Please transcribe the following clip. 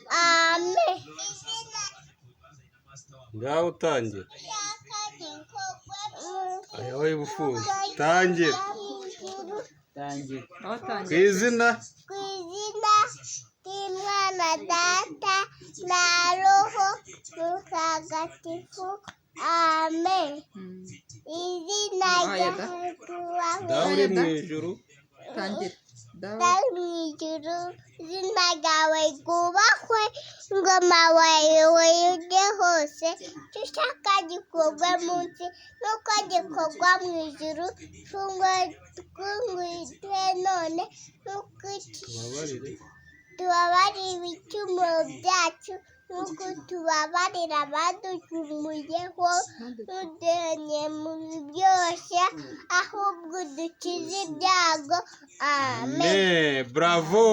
Amen. ngaho utangira aya wowe bufunze tangira ku izina ry'Imana Data na Roho Mutagatifu. Amen. Izina dawe uri mu ijuru dawe mu ijuru, izina ryawe ryubahwe, ingoma yawe yogere hose, icyo ushaka gikorwe munsi nuko gikorwa mu ijuru. Twungure none nuko tubabarire ibicumuro byacu nuko tubabarira abaducumuyeho, ntuduteranye mu byose ahubwo dukize ibyago. Amen. bravo.